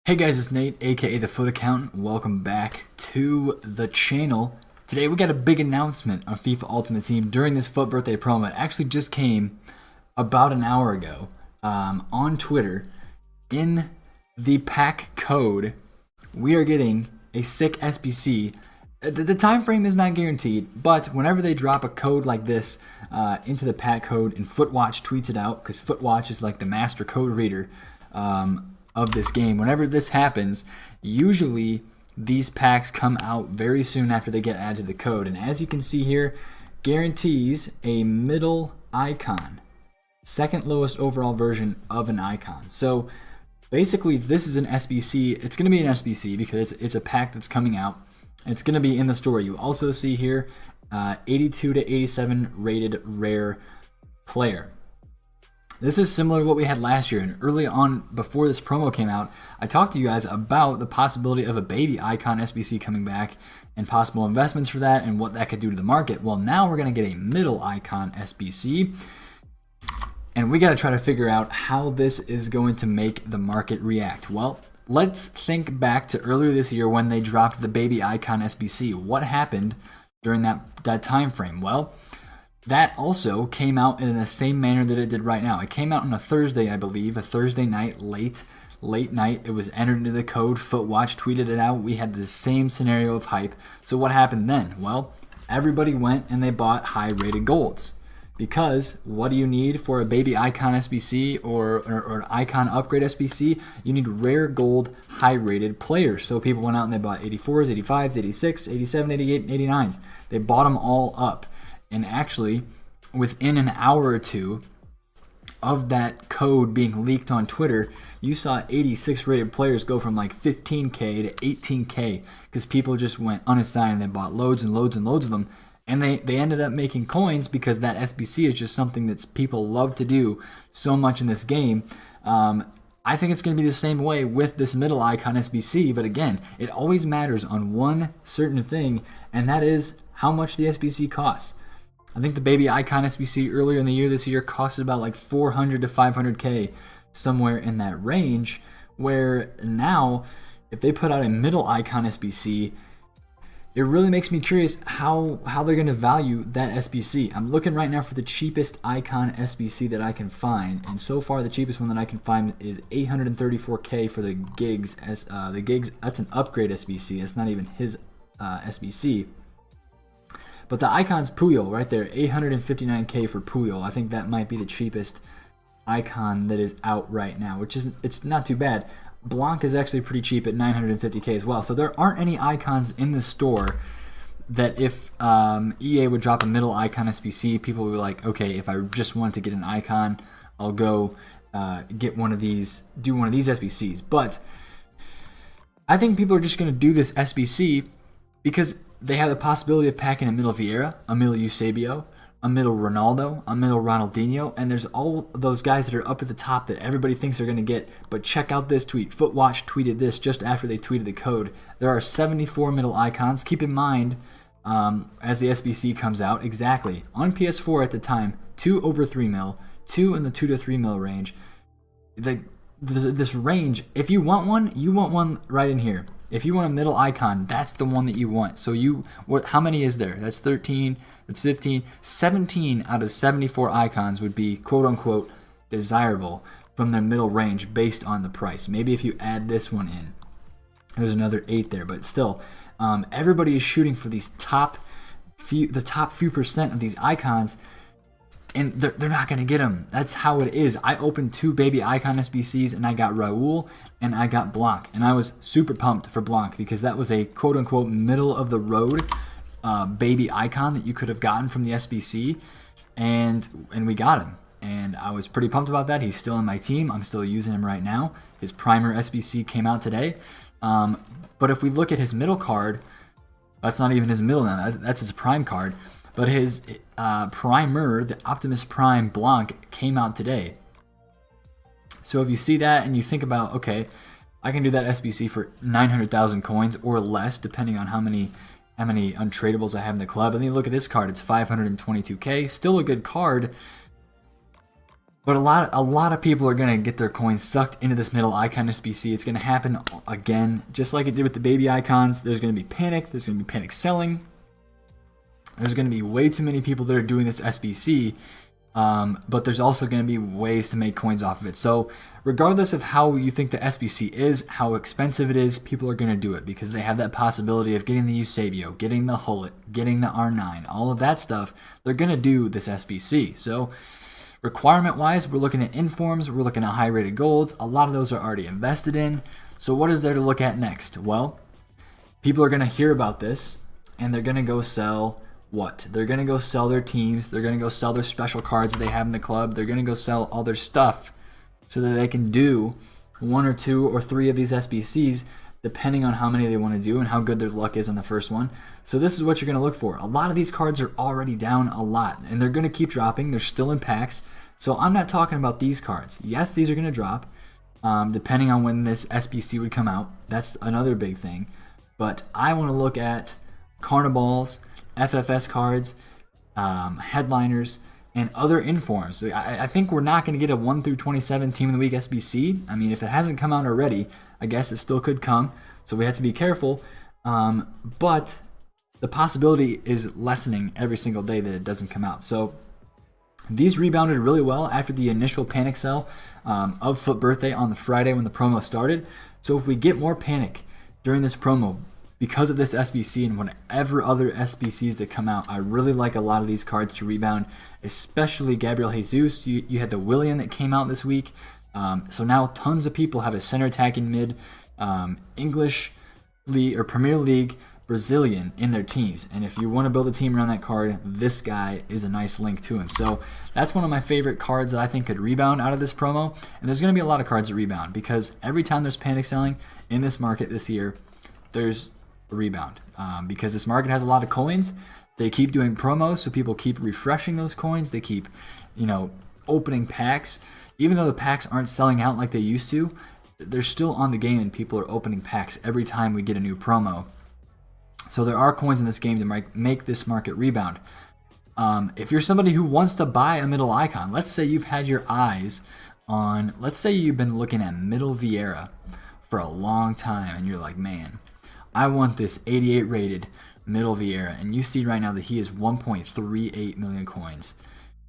Hey guys, it's Nate, aka The Foot Accountant. Welcome back to the channel. Today we got a big announcement on FIFA Ultimate Team during this FUT birthday promo. It actually just came about an hour ago on Twitter. In the pack code, we are getting a sick SBC. The time frame is not guaranteed, but whenever they drop a code like this into the pack code and Footwatch tweets it out, because Footwatch is like the master code reader of this game. Whenever this happens, usually these packs come out very soon after they get added to the code. And as you can see here, guarantees a middle icon. Second lowest overall version of an icon. So basically this is an SBC. It's going to be an SBC because it's a pack that's coming out. It's going to be in the store. You also see here 82 to 87 rated rare player. This is similar to what we had last year, and early on before this promo came out, I talked to you guys about the possibility of a baby icon SBC coming back and possible investments for that and what that could do to the market. Well, now we're going to get a middle icon SBC, and we got to try to figure out how this is going to make the market react. Well, let's think back to earlier this year when they dropped the baby icon SBC. What happened during that time frame? Well, that also came out in the same manner that it did right now. It came out on a Thursday, I believe, a Thursday night, late night. It was entered into the code. Footwatch tweeted it out. We had the same scenario of hype. So what happened then? Well, everybody went and they bought high-rated golds. Because what do you need for a baby icon SBC or an icon upgrade SBC? You need rare gold, high-rated players. So people went out and they bought 84s, 85s, 86, 87, 88, and 89s. They bought them all up. And actually, within an hour or two of that code being leaked on Twitter, you saw 86 rated players go from like 15K to 18K because people just went unassigned and they bought loads and loads and loads of them. And they ended up making coins because that SBC is just something that people love to do so much in this game. I think it's going to be the same way with this middle icon SBC. But again, it always matters on one certain thing, and that is how much the SBC costs. I think the baby icon SBC earlier in the year this year costed about like 400 to 500K, somewhere in that range, where now if they put out a middle icon SBC, it really makes me curious how they're going to value that SBC. I'm looking right now for the cheapest icon SBC that I can find, and so far the cheapest one that I can find is 834K for the Gigs. The Gigs, that's an upgrade SBC. That's not even his SBC. But the icon's Puyol right there, 859K for Puyol. I think that might be the cheapest icon that is out right now, which is, it's not too bad. Blanc is actually pretty cheap at 950K as well. So there aren't any icons in the store that if EA would drop a middle icon SBC, people would be like, okay, if I just want to get an icon, I'll go get one of these, do one of these SBCs. But I think people are just going to do this SBC because they have the possibility of packing a middle Vieira, a middle Eusebio, a middle Ronaldo, a middle Ronaldinho, and there's all those guys that are up at the top that everybody thinks they're going to get. But check out this tweet. Footwatch tweeted this just after they tweeted the code. There are 74 middle icons. Keep in mind, as the SBC comes out, exactly, on PS4 at the time, 2 over 3 mil, 2 in the 2 to 3 mil range. This range, if you want one right in here. If you want a middle icon, that's the one that you want. So how many is there? That's 13, that's 15, 17 out of 74 icons would be quote unquote desirable from their middle range based on the price. Maybe if you add this one in, there's another 8 there, but still, everybody is shooting for these the top few percent of these icons, and they're not going to get them. That's how it is. I opened 2 baby icon SBCs, and I got Raul, and I got Blanc. And I was super pumped for Blanc because that was a quote-unquote middle-of-the-road baby icon that you could have gotten from the SBC, and we got him. And I was pretty pumped about that. He's still in my team. I'm still using him right now. His primer SBC came out today. But if we look at his middle card, that's not even his middle now. That's his prime card. But his primer, the Optimus Prime Blanc, came out today. So if you see that and you think about, okay, I can do that SBC for 900,000 coins or less, depending on how many untradables I have in the club. And then you look at this card, it's 522K, still a good card. But a lot of people are gonna get their coins sucked into this middle icon SBC. It's gonna happen again, just like it did with the baby icons. There's gonna be panic. There's gonna be panic selling. There's gonna be way too many people that are doing this SBC. But there's also going to be ways to make coins off of it. So regardless of how you think the SBC is, how expensive it is, people are going to do it because they have that possibility of getting the Eusebio, getting the Hullet, getting the R9, all of that stuff. They're going to do this SBC. So requirement wise, we're looking at informs, we're looking at high rated golds. A lot of those are already invested in. So what is there to look at next? Well, people are going to hear about this and they're going to go sell what? They're going to go sell their teams. They're going to go sell their special cards that they have in the club. They're going to go sell all their stuff so that they can do 1 or 2 or 3 of these SBCs depending on how many they want to do and how good their luck is on the first one. So this is what you're going to look for. A lot of these cards are already down a lot and they're going to keep dropping. They're still in packs. So I'm not talking about these cards. Yes, these are going to drop depending on when this SBC would come out. That's another big thing. But I want to look at Carnivals, FFS cards, headliners, and other informs. I think we're not going to get a 1 through 27 Team of the Week SBC. I mean, if it hasn't come out already, I guess it still could come. So we have to be careful. But the possibility is lessening every single day that it doesn't come out. So these rebounded really well after the initial panic sell of Foot Birthday on the Friday when the promo started. So if we get more panic during this promo, because of this SBC and whatever other SBCs that come out, I really like a lot of these cards to rebound, especially Gabriel Jesus. You had the Willian that came out this week. So now tons of people have a center attacking mid English League or Premier League Brazilian in their teams. And if you want to build a team around that card, this guy is a nice link to him. So that's one of my favorite cards that I think could rebound out of this promo. And there's going to be a lot of cards that rebound because every time there's panic selling in this market this year, there's a rebound because this market has a lot of coins. They keep doing promos, so people keep refreshing those coins. They keep, opening packs. Even though the packs aren't selling out like they used to, they're still on the game and people are opening packs every time we get a new promo. So there are coins in this game to make this market rebound. If you're somebody who wants to buy a middle icon, let's say you've had your eyes on, let's say you've been looking at middle Vieira for a long time and you're like, man, I want this 88 rated middle Vieira, and you see right now that he is 1.38 million coins.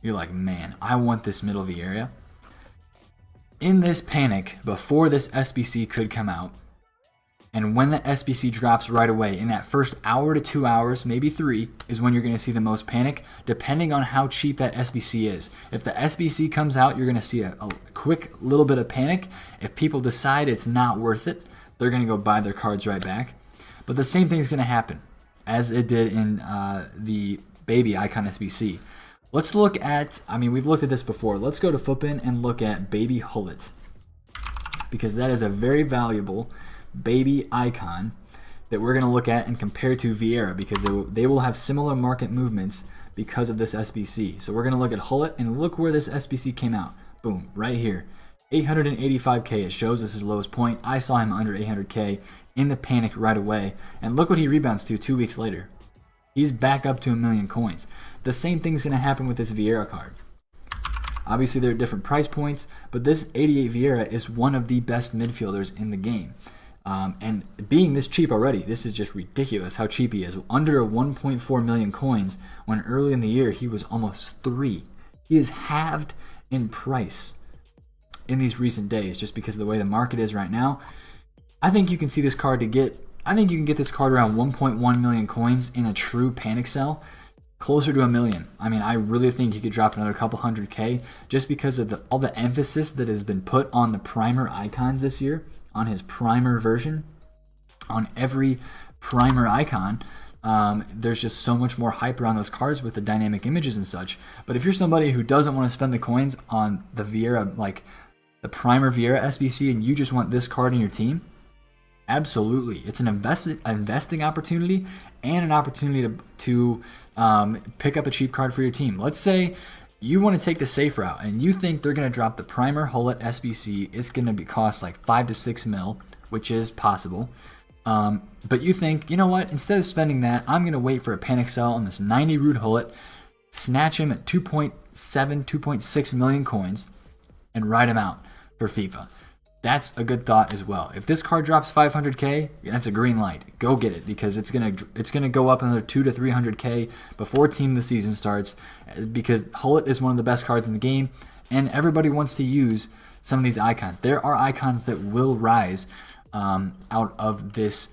You're like, man, I want this middle Vieira. In this panic, before this SBC could come out, and when the SBC drops right away, in that first hour to 2 hours, maybe 3, is when you're going to see the most panic, depending on how cheap that SBC is. If the SBC comes out, you're going to see a quick little bit of panic. If people decide it's not worth it, they're going to go buy their cards right back. But the same thing is going to happen as it did in the baby icon SBC. Let's look at, we've looked at this before. Let's go to Footbin and look at baby Hullet, because that is a very valuable baby icon that we're going to look at and compare to Vieira, because they will have similar market movements because of this SBC. So we're going to look at Hullet and look where this SBC came out. Boom, right here. 885k. It shows this is his lowest point. I saw him under 800k in the panic right away, and look what he rebounds to 2 weeks later. He's back up to 1 million coins. The same thing's going to happen with this Vieira card. Obviously there are different price points, but this 88 Vieira is one of the best midfielders in the game. And being this cheap already, this is just ridiculous how cheap he is. Under 1.4 million coins, when early in the year he was almost 3. He is halved in price in these recent days just because of the way the market is right now. I think you can see this card I think you can get this card around 1.1 million coins in a true panic sell, closer to 1 million. I really think he could drop another couple 100k just because of all the emphasis that has been put on the primer icons this year, on his primer version, on every primer icon. There's just so much more hype around those cards with the dynamic images and such. But if you're somebody who doesn't want to spend the coins on the Vieira, like the primer Vieira SBC, and you just want this card in your team, absolutely. It's an investing opportunity and an opportunity to pick up a cheap card for your team. Let's say you want to take the safe route and you think they're going to drop the primer Hullet SBC. It's going to cost like 5 to 6 mil, which is possible. But you think, you know what, instead of spending that, I'm going to wait for a panic sell on this 90 root Hullet, snatch him at 2.7, 2.6 million coins, and ride him out for FIFA. That's a good thought as well. If this card drops 500k, that's a green light. Go get it, because it's gonna go up another 200 to 300k before Team of the Season starts, because Hullet is one of the best cards in the game, and everybody wants to use some of these icons. There are icons that will rise out of this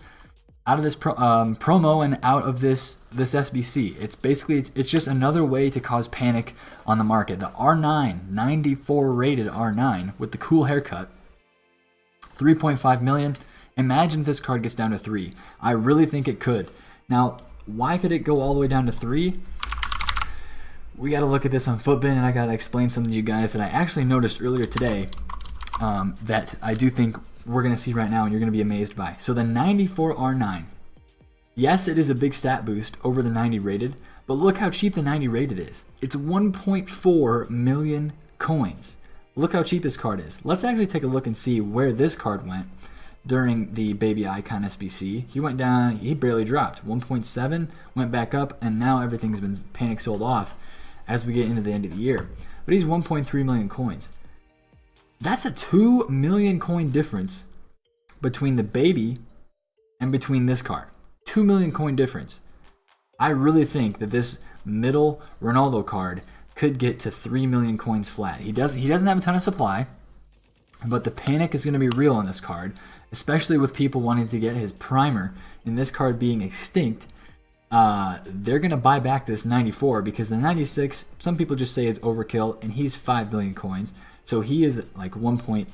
promo and out of this SBC. It's just another way to cause panic on the market. The R9, 94 rated R9 with the cool haircut, 3.5 million. Imagine if this card gets down to 3. I really think it could. Now, why could it go all the way down to 3? We got to look at this on Footbin, and I got to explain something to you guys that I actually noticed earlier today that I do think we're going to see right now and you're going to be amazed by. So the 94 R9, yes, it is a big stat boost over the 90 rated, but look how cheap the 90 rated is. It's 1.4 million coins. Look how cheap this card is. Let's actually take a look and see where this card went during the baby icon SBC. He went down, he barely dropped. 1.7, went back up, and now everything's been panic sold off as we get into the end of the year. But he's 1.3 million coins. That's a 2 million coin difference between the baby and between this card. 2 million coin difference. I really think that this middle Ronaldo card could get to 3 million coins flat. He doesn't have a ton of supply, but the panic is going to be real on this card, especially with people wanting to get his primer and this card being extinct. They're going to buy back this 94 because the 96, some people just say is overkill, and he's 5 million coins. So he is like 1.5,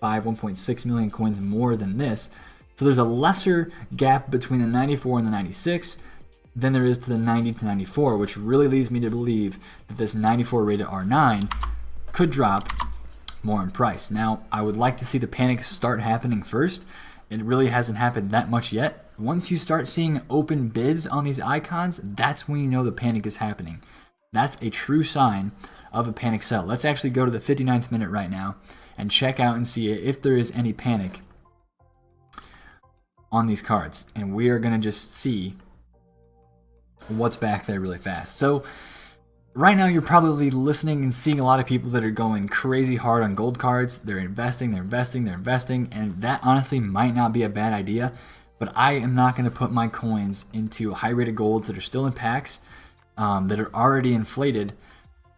1.6 million coins more than this. So there's a lesser gap between the 94 and the 96 than there is to the 90 to 94, which really leads me to believe that this 94 rated R9 could drop more in price. Now, I would like to see the panic start happening first. It really hasn't happened that much yet. Once you start seeing open bids on these icons, that's when you know the panic is happening. That's a true sign of a panic sell. Let's actually go to the 59th minute right now and check out and see if there is any panic on these cards. And we are going to just see what's back there really fast. So right now you're probably listening and seeing a lot of people that are going crazy hard on gold cards. They're investing, and that honestly might not be a bad idea. But I am not going to put my coins into high-rated golds that are still in packs, that are already inflated,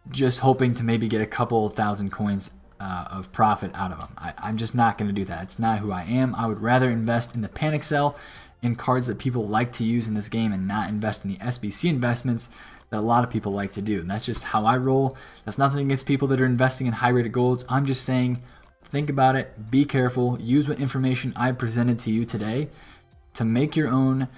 just hoping to maybe get a couple thousand coins of profit out of them. I'm just not going to do that. It's not who I am. I would rather invest in the panic sell, in cards that people like to use in this game, and not invest in the SBC investments that a lot of people like to do. And that's just how I roll. That's nothing against people that are investing in high-rated golds. I'm just saying, think about it, be careful, use what information I presented to you today to make your own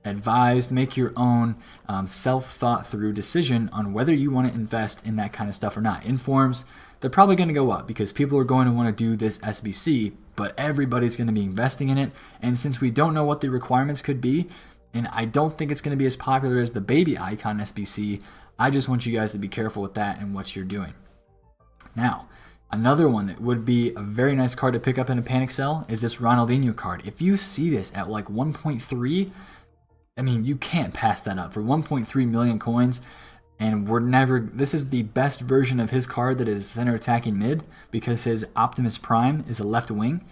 advised, make your own self-thought through decision on whether you want to invest in that kind of stuff or not. Informs, they're probably going to go up because people are going to want to do this SBC, but everybody's going to be investing in it. And since we don't know what the requirements could be, and I don't think it's going to be as popular as the baby icon SBC, I just want you guys to be careful with that and what you're doing. Now, another one that would be a very nice card to pick up in a panic sell is this Ronaldinho card. If you see this at like 1.3, I mean, you can't pass that up for 1.3 million coins. And this is the best version of his card that is center attacking mid, because his Optimus Prime is a left wing.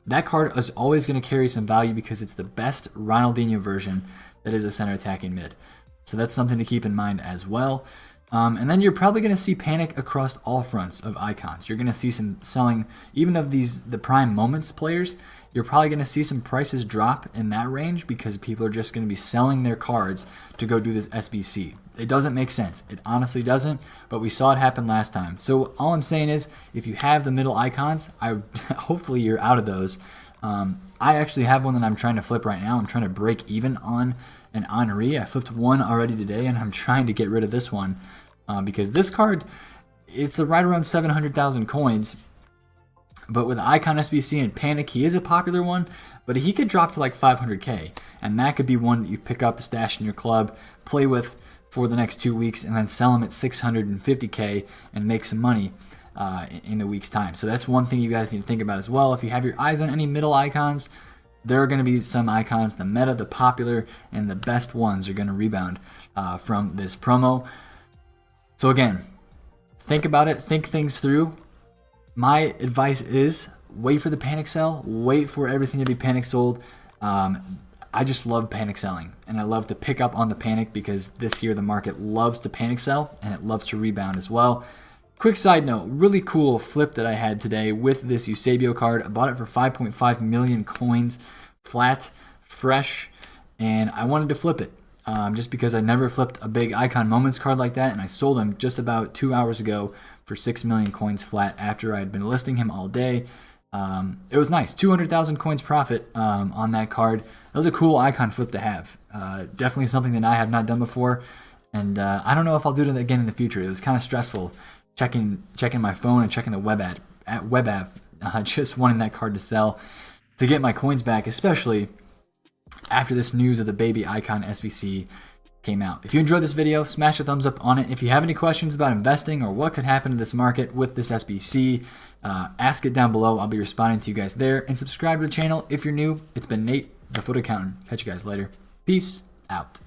That card is always going to carry some value because it's the best Ronaldinho version that is a center attacking mid. So that's something to keep in mind as well. And then you're probably going to see panic across all fronts of icons. You're going to see some selling, even of the prime moments players. You're probably going to see some prices drop in that range because people are just going to be selling their cards to go do this SBC. It doesn't make sense. It honestly doesn't, but we saw it happen last time. So all I'm saying is, if you have the middle icons, hopefully you're out of those. I actually have one that I'm trying to flip right now. I'm trying to break even on an Henry. I flipped one already today, and I'm trying to get rid of this one because this card, it's right around 700,000 coins. But with Icon SBC and Panic, he is a popular one, but he could drop to like 500k, and that could be one that you pick up, stash in your club, play with for the next 2 weeks, and then sell them at 650k and make some money in the week's time. So that's one thing you guys need to think about as well. If you have your eyes on any middle icons, there are going to be some icons, the meta, the popular, and the best ones are going to rebound from this promo. So again, think about it, think things through. My advice is wait for the panic sell, wait for everything to be panic sold. I just love panic selling, and I love to pick up on the panic because this year the market loves to panic sell and it loves to rebound as well. Quick side note, really cool flip that I had today with this Eusebio card. I bought it for 5.5 million coins, flat, fresh, and I wanted to flip it just because I never flipped a big Icon Moments card like that, and I sold him just about 2 hours ago for 6 million coins flat after I had been listing him all day. It was nice, 200,000 coins profit on that card. That was a cool icon flip to have. Definitely something that I have not done before, and I don't know if I'll do it again in the future. It was kind of stressful checking my phone and checking the web app, just wanting that card to sell to get my coins back, especially after this news of the baby icon SBC came out. If you enjoyed this video, smash a thumbs up on it. If you have any questions about investing or what could happen to this market with this SBC, ask it down below. I'll be responding to you guys there. And subscribe to the channel if you're new. It's been Nate, the Foot Accountant. Catch you guys later. Peace out.